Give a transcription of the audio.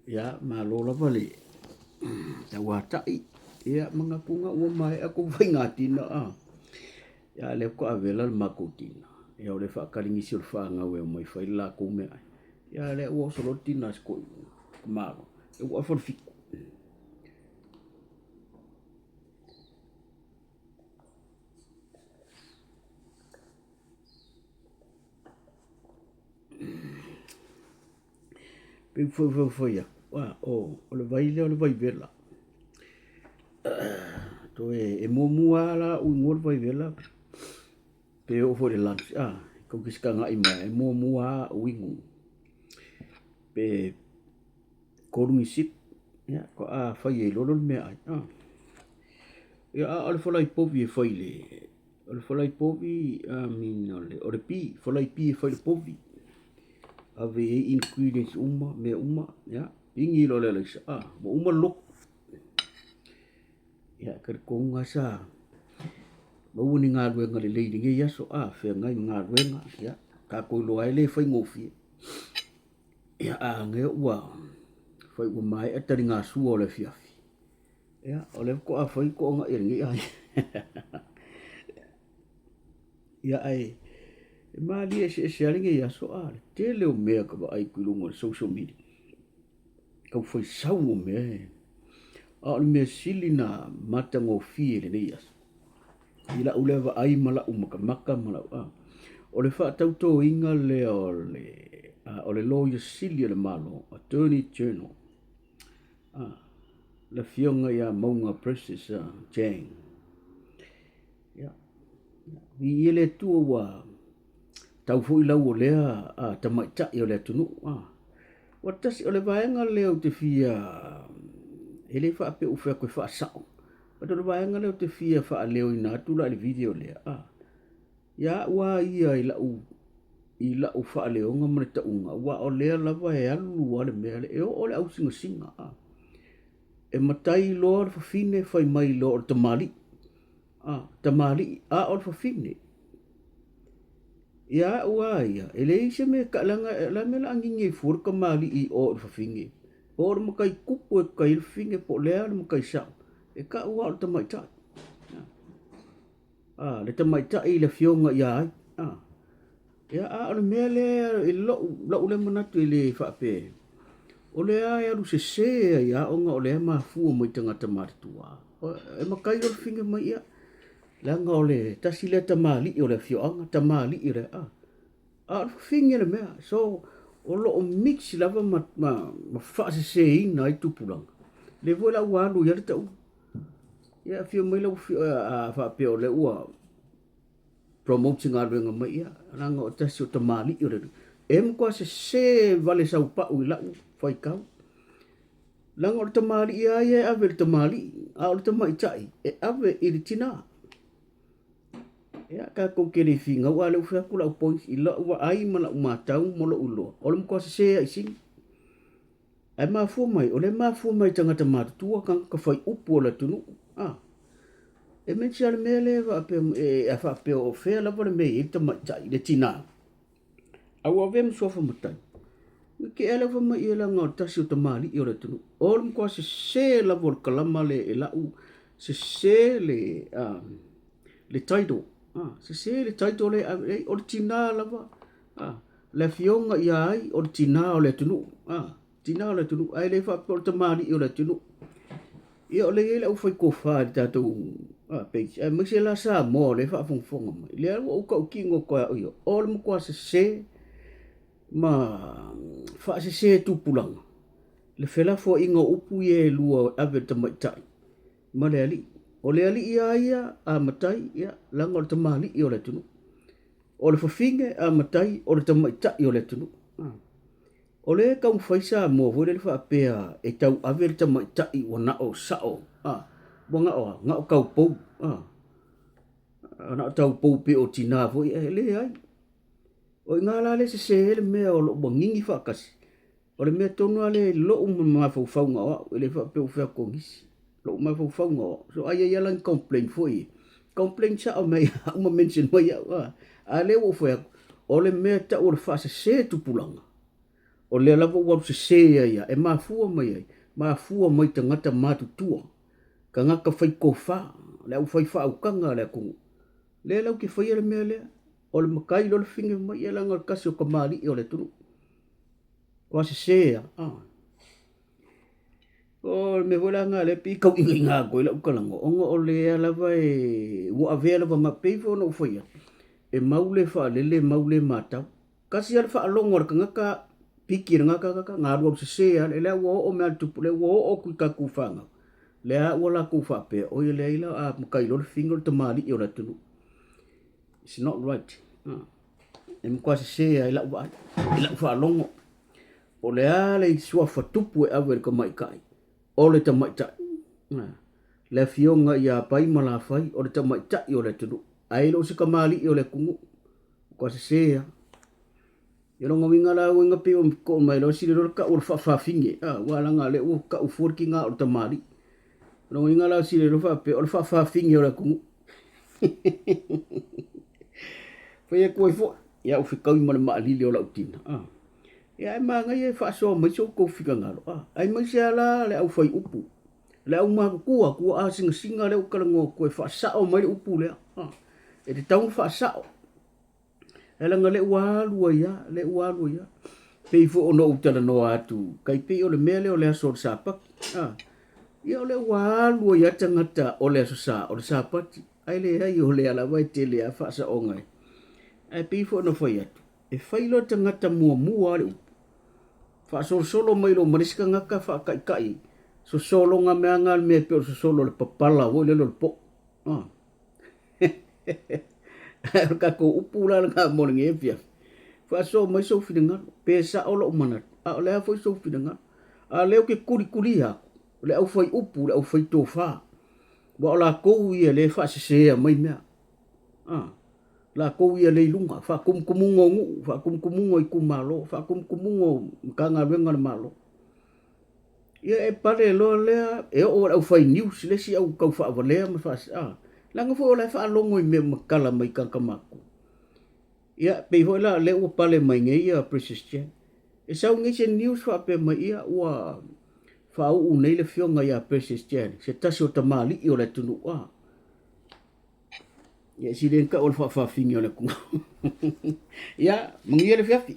Ya malola vale. Tawatai. Ya mengaku ua mai aku vai ngatina a. Ya le ko avela le makutina. Ya ole fa kalingisi le fa nga we mai fa la ku me. Ya le o solo tina sko. Kumaro. E o fa fiku. Pe foi ya. Wa o le vai vela. To e momua la u ngol vai vela. Pe o fo le lunch. Ko kiska nga ima e momua wingu. Pe korungi sip. Ya ko a fai e lolo me ai. Ya ale folai povi e fai le. Ale folai povi min ole pi folai pi e fai le povi. Ave e ingredients uma ya. Ingi lo le sa mo uma lok. Ya ka ko nga sa. Mo ni nga lwe nga le le nge ya so fe ngai nga lwe nga ya. Ka ko lo ai le fai ngofi. Ya nge wa fai u mai atari nga su ole fiafi. Ya ole ko a fai ko nga ngi ai. Ya ai mali e sharing ya so te le o me ka ai ku lo social media ka foi sau o me a me silina mata ngo fi le ya ila uleva ai mala maka mala o le fa tau to inga le o le lawyer sili le malo attorney general la fionga ya maunga process jang ya vi ele tu wa tau foi lau o lea tamaita i o lea tunu. Wa tasi o le vaenga leo te fia ele fa ape ufea koe fa sao. Wa le vaenga leo te fia fa leo ina tula le video lea. Ya wa ia i lau fa leo nga mane ta unga. Wa o lea lava e alu wale mea le eo o le au singa singa. E matai loa le fafine fai mai loa o tamali. Tamali o le fafine. Ya wa ya ele se me ka la me la ngi fur ka mali i o fa finge or mo kai kupu e kai finge po le mo kai sa e ka wa ta mai ta le ta mai ta i le fionga ya ya o me le i lo le mana tu le fa pe o le ya ru se ya o nga o le ma fu mo tanga ta mar tua e ma kai o finge mai ya la nga o le ta si le ta mali o le fionga ta mali i le finge le mea so o lo mix lava ma fa se ina i tupulanga le vola wa lu ya ta ya fio mai lo fa pe o le ua promoting a nga mai ya nga o ta si o ta mali i le em ko se vale sa pa u la fai ka langa o ta mali ya ave ta mali o ta mai tai e ave i tina ya ka ko ke le finga wa le fa kula po i lo wa ai mala ma tau mo lo ulo o le ko se ai sing ai ma fu mai o le ma fu mai tanga ta ma tu ka fai upo la tunu e me chal me le va pe e fa pe o fe la por me i ta ma tai le tina a wa vem so fa mutai ke ele fa mai ela nga ta si ta mali i o le tunu o le ko se la vor kala male e la u se le title se le taito le o le tina lava le fionga ia ai o le tina o le tunu tina o le tunu ai le fa por te mali o le tunu ia o le ele o foi kofa tato page me se la sa mo le fa fonga mai le o ka kingo ko o le mo ko se ma fa se tu pulang le fela fo ingo upu ye lua ave te mai tai ma le ali o le ali ia a matai ia langa o te mali i o le tunu. O le fafinge a matai o le tamaita i o le tunu. O le kau faisa mo vore le fa apea e tau ave le tamaita i o na o sao. Bo nga o kau pou. Na o tau pou pe o tina vo i le ai. O ngā la le se le mea o lo bangingi fa kasi. O le mea tonu ale lo mafau faunga o le fa apea o fea kongisi. Lo ma fo ngo so ai ya lan complain foi complain sa o mai uma mention mai a le o fo o le me ta o fa se tu pulanga o le lava ua se sea ia e mafua mai ai mafua mai tangata matutua ka ngaka fai kofa le au fai fa au kanga le ku le lau ke fai le mele o le makai lo le finge mai ia langa kasi o kamali o le tunu o se sea o me vola nga le pi kau inga ko le ukalango ongo o le lava e ua avela va mapefo no fai e maule fa le maule mata kasi al fa longo ka ngaka pikir ngaka nga ru se sea le o me tu le o ku ka ku fanga le wala ku fa pe o le ila a makai lo fingo te mali o le tunu it's not right e mko se sea ila fa longo o le ale sua fa tupu e ave ko mai kai o le ta mai ta le fionga ia pai mala fai o le ta mai ta o le tunu ai lo se kamali o le kungu ko se sea yo no winga la winga pe ko mai lo si lo ka o fa finge wala nga le o ka o forki nga o ta mali no winga la si lo fa pe o fa finge o le kungu foi ko fo ya o fika ma ma li le o la utina ya ma nga ye fa so mai so ko fika nga lo ai mai sia la le au fai upu le au ma ku a singa le o ka ngo ko fa sa o mai upu le e te tau fa sa ela nga le walu ya pe fo no utala no atu kai pe o le mele o le so sa pa ia o le walu ya tangata o le so sa o le sa pa ai le ai o le ala vai te le fa sa o ngai ai pe fo no foi atu e fai lo tangata mua le fa solo mai lo mariska ngaka fa kai so solo nga me anga me pe so solo le papala o le lo po ka ko upula nga mo nge pia fa so mai so finanga pe sa o lo mana le fa so finanga le o ke kuri ha le au fai upu le au fai tofa wa la ko ia le fa se mai me la ko ia le lunga fa kumungo fa kumungo I kumalo fa kumungo kanga venga malo ia e pare lo le e o au fai news le si au ka fa va le ma fa langa fo la fa longo I me makala mai kakamaku ia pe ho la le o pale mai nge ia precious chen e sa nge se news fa pe mai ia wa fa u nei le fionga ia precious chen se tasio tamali I o le tunu ia si le ka o fa fingi o le ku ia mangi le fiafi